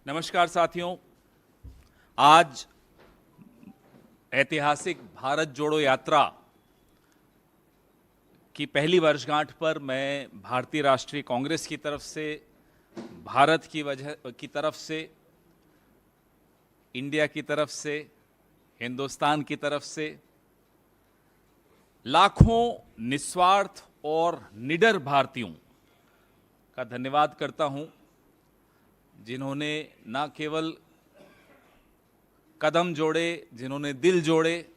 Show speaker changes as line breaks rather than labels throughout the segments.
नमस्कार साथियों, आज ऐतिहासिक भारत जोड़ो यात्रा की पहली वर्षगांठ पर मैं भारतीय राष्ट्रीय कांग्रेस की तरफ से, भारत की तरफ से, इंडिया की तरफ से, हिंदुस्तान की तरफ से लाखों निस्वार्थ और निडर भारतीयों का धन्यवाद करता हूं, जिन्होंने न केवल कदम जोड़े, जिन्होंने दिल जोड़े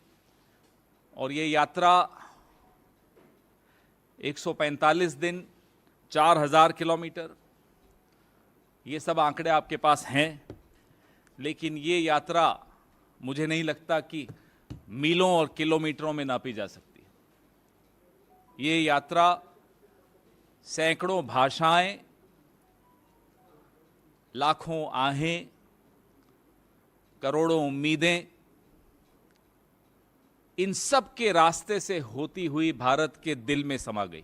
और ये यात्रा 145 दिन, 4000 किलोमीटर, ये सब आंकड़े आपके पास हैं, लेकिन ये यात्रा मुझे नहीं लगता कि मीलों और किलोमीटरों में नापी जा सकती। ये यात्रा सैकड़ों भाषाएं, लाखों आहें, करोड़ों उम्मीदें, इन सब के रास्ते से होती हुई भारत के दिल में समा गई।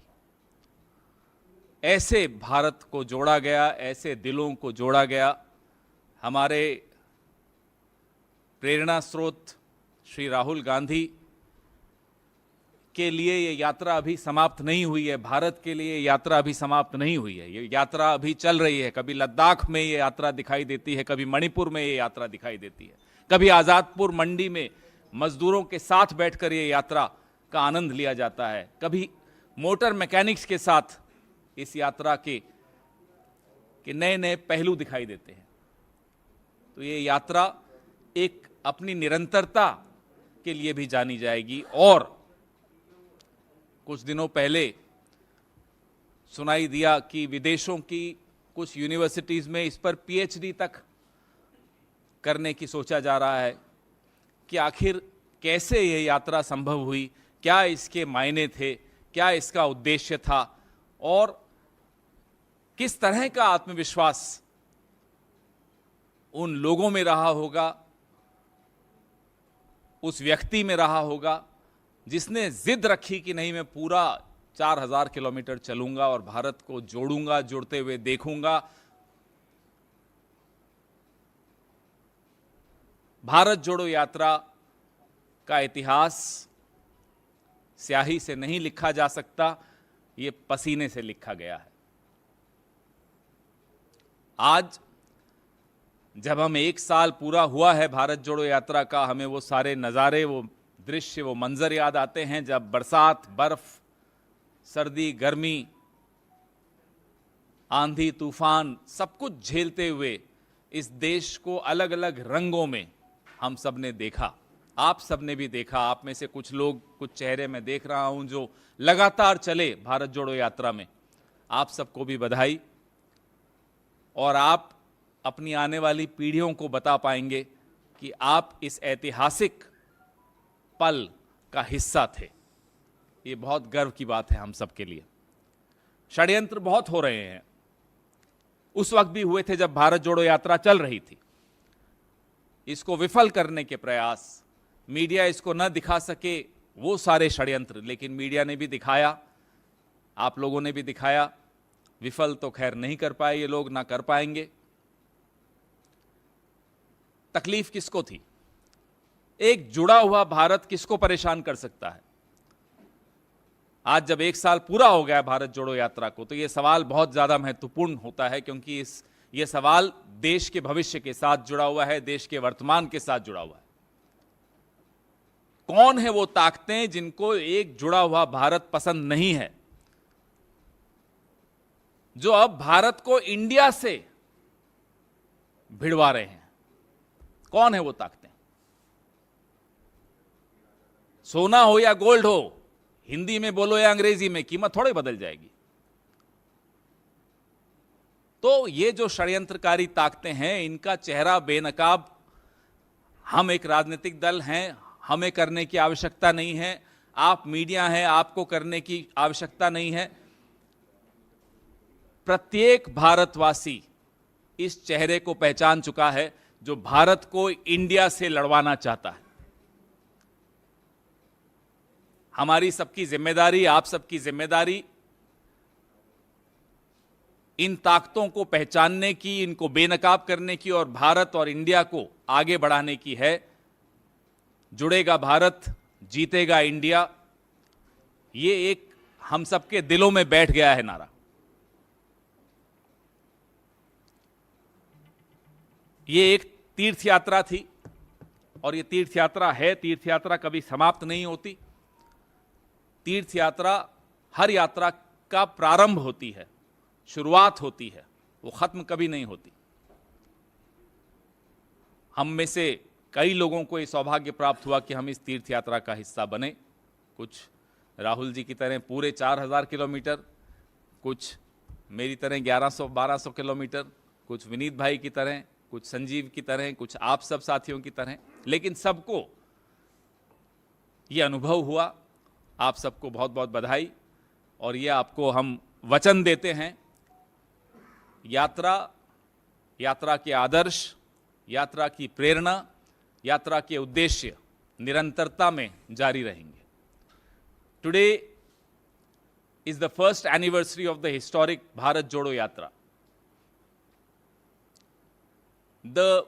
ऐसे भारत को जोड़ा गया, ऐसे दिलों को जोड़ा गया। हमारे प्रेरणा स्रोत श्री राहुल गांधी के लिए ये यात्रा अभी समाप्त नहीं हुई है, भारत के लिए यात्रा अभी समाप्त नहीं हुई है, ये यात्रा अभी चल रही है। कभी लद्दाख में ये यात्रा दिखाई देती है, कभी मणिपुर में ये यात्रा दिखाई देती है, कभी आज़ादपुर मंडी में मजदूरों के साथ बैठकर ये यात्रा का आनंद लिया जाता है, कभी मोटर मैकेनिक्स के साथ इस यात्रा के नए नए पहलू दिखाई देते हैं। तो ये यात्रा एक अपनी निरंतरता के लिए भी जानी जाएगी। और कुछ दिनों पहले सुनाई दिया कि विदेशों की कुछ यूनिवर्सिटीज़ में इस पर पीएचडी तक करने की सोचा जा रहा है कि आखिर कैसे ये यात्रा संभव हुई, क्या इसके मायने थे, क्या इसका उद्देश्य था और किस तरह का आत्मविश्वास उन लोगों में रहा होगा, उस व्यक्ति में रहा होगा जिसने जिद रखी कि नहीं, मैं पूरा 4000 किलोमीटर चलूंगा और भारत को जोड़ूंगा, जुड़ते हुए देखूंगा। भारत जोड़ो यात्रा का इतिहास स्याही से नहीं लिखा जा सकता, ये पसीने से लिखा गया है। आज जब हम 1 साल पूरा हुआ है भारत जोड़ो यात्रा का, हमें वो सारे नज़ारे, वो दृश्य, वो मंजर याद आते हैं जब बरसात, बर्फ, सर्दी, गर्मी, आंधी, तूफान सब कुछ झेलते हुए इस देश को अलग अलग रंगों में हम सब ने देखा, आप सब ने भी देखा। आप में से कुछ लोग, कुछ चेहरे मैं देख रहा हूं जो लगातार चले भारत जोड़ो यात्रा में, आप सबको भी बधाई। और आप अपनी आने वाली पीढ़ियों को बता पाएंगे कि आप इस ऐतिहासिक पल का हिस्सा थे। ये बहुत गर्व की बात है हम सब के लिए। षड्यंत्र बहुत हो रहे हैं, उस वक्त भी हुए थे जब भारत जोड़ो यात्रा चल रही थी। इसको विफल करने के प्रयास, मीडिया इसको न दिखा सके, वो सारे षड्यंत्र, लेकिन मीडिया ने भी दिखाया, आप लोगों ने भी दिखाया। विफल तो खैर नहीं कर पाए ये लोग, ना कर पाएंगे। तकलीफ किसको थी? एक जुड़ा हुआ भारत किसको परेशान कर सकता है? आज जब 1 साल पूरा हो गया भारत जोड़ो यात्रा को, तो यह सवाल बहुत ज्यादा महत्वपूर्ण होता है, क्योंकि यह सवाल देश के भविष्य के साथ जुड़ा हुआ है, देश के वर्तमान के साथ जुड़ा हुआ है। कौन है वो ताकतें जिनको एक जुड़ा हुआ भारत पसंद नहीं है, जो अब भारत को इंडिया से भिड़वा रहे हैं? कौन है वो ताकतें? सोना हो या गोल्ड हो, हिंदी में बोलो या अंग्रेजी में, कीमत थोड़े बदल जाएगी। तो ये जो षड्यंत्रकारी ताकतें हैं, इनका चेहरा बेनकाब हम एक राजनीतिक दल हैं, हमें करने की आवश्यकता नहीं है। आप मीडिया हैं, आपको करने की आवश्यकता नहीं है। प्रत्येक भारतवासी इस चेहरे को पहचान चुका है जो भारत को इंडिया से लड़वाना चाहता है। हमारी सबकी जिम्मेदारी, आप सबकी जिम्मेदारी इन ताकतों को पहचानने की, इनको बेनकाब करने की और भारत और इंडिया को आगे बढ़ाने की है। जुड़ेगा भारत, जीतेगा इंडिया, ये एक हम सबके दिलों में बैठ गया है नारा। ये एक तीर्थ यात्रा थी और ये तीर्थ यात्रा है। तीर्थ यात्रा कभी समाप्त नहीं होती। तीर्थ यात्रा हर यात्रा का प्रारंभ होती है, शुरुआत होती है, वो खत्म कभी नहीं होती। हम में से कई लोगों को ये सौभाग्य प्राप्त हुआ कि हम इस तीर्थ यात्रा का हिस्सा बने। कुछ राहुल जी की तरह पूरे 4000 किलोमीटर, कुछ मेरी तरह 1100-1200 किलोमीटर, कुछ विनीत भाई की तरह, कुछ संजीव की तरह, कुछ आप सब साथियों की तरह, लेकिन सबको ये अनुभव हुआ। आप सबको बहुत बहुत बधाई। और ये आपको हम वचन देते हैं, यात्रा के आदर्श, यात्रा की प्रेरणा, यात्रा के उद्देश्य निरंतरता में जारी रहेंगे। Today is the first anniversary of the historic Bharat Jodo Yatra. The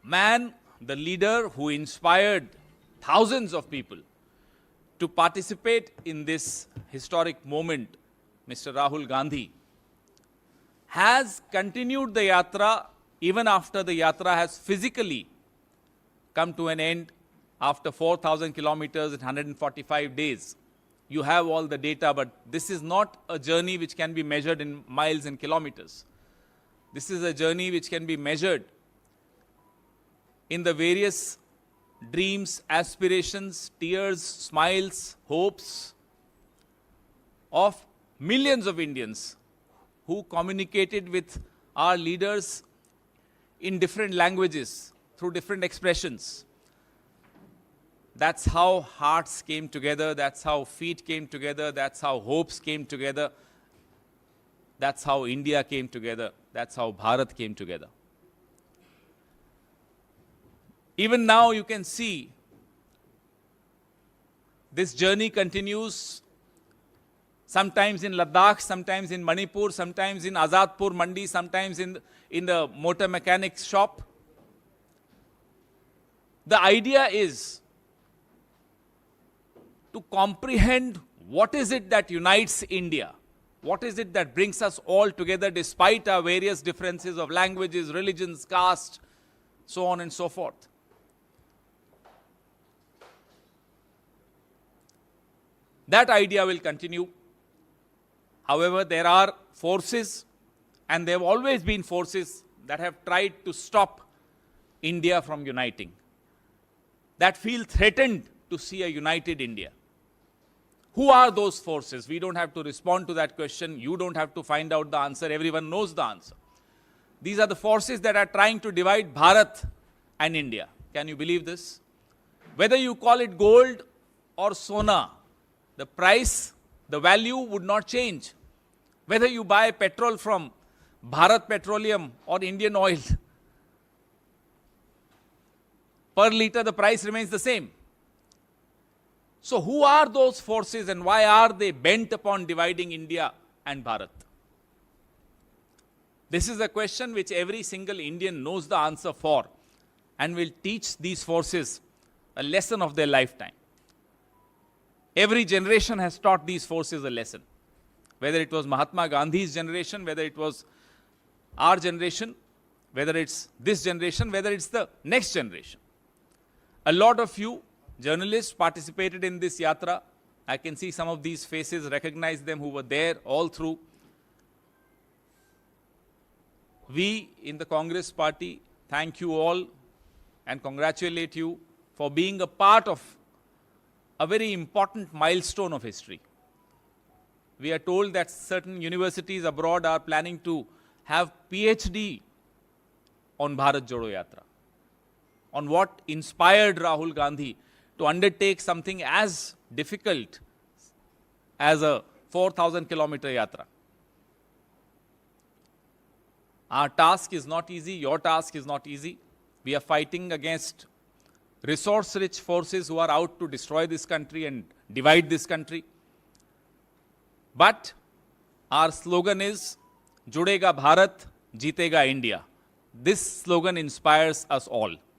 man, the leader who inspired thousands of people to participate in this historic moment, Mr. Rahul Gandhi, has continued the yatra even after the yatra has physically come to an end after 4,000 kilometers and 145 days. You have all the data, but this is not a journey which can be measured in miles and kilometers. This is a journey which can be measured in the various dreams, aspirations, tears, smiles, hopes of millions of Indians who communicated with our leaders in different languages, through different expressions. That's how hearts came together, that's how feet came together, that's how hopes came together, that's how India came together, that's how Bharat came together. Even now you can see this journey continues, sometimes in Ladakh, sometimes in Manipur, sometimes in Azadpur Mandi, sometimes in the motor mechanics shop. The idea is to comprehend what is it that unites India, what is it that brings us all together despite our various differences of languages, religions, caste, so on and so forth. That idea will continue. However, there are forces, and there have always been forces that have tried to stop India from uniting, that feel threatened to see a united India. Who are those forces? We don't have to respond to that question. You don't have to find out the answer. Everyone knows the answer. These are the forces that are trying to divide Bharat and India. Can you believe this? Whether you call it gold or sona, the price, the value would not change. Whether you buy petrol from Bharat Petroleum or Indian Oil, per liter the price remains the same. So who are those forces and why are they bent upon dividing India and Bharat? This is a question which every single Indian knows the answer for and will teach these forces a lesson of their lifetime. Every generation has taught these forces a lesson. Whether it was Mahatma Gandhi's generation, whether it was our generation, whether it's this generation, whether it's the next generation. A lot of you journalists participated in this yatra. I can see some of these faces, recognize them who were there all through. We in the Congress party thank you all and congratulate you for being a part of a very important milestone of history. We are told that certain universities abroad are planning to have PhD on Bharat Jodo Yatra, on what inspired Rahul Gandhi to undertake something as difficult as a 4,000 kilometer yatra. Our task is not easy, your task is not easy. We are fighting against resource-rich forces who are out to destroy this country and divide this country. But our slogan is जुड़ेगा भारत, जीतेगा India. This slogan inspires us all.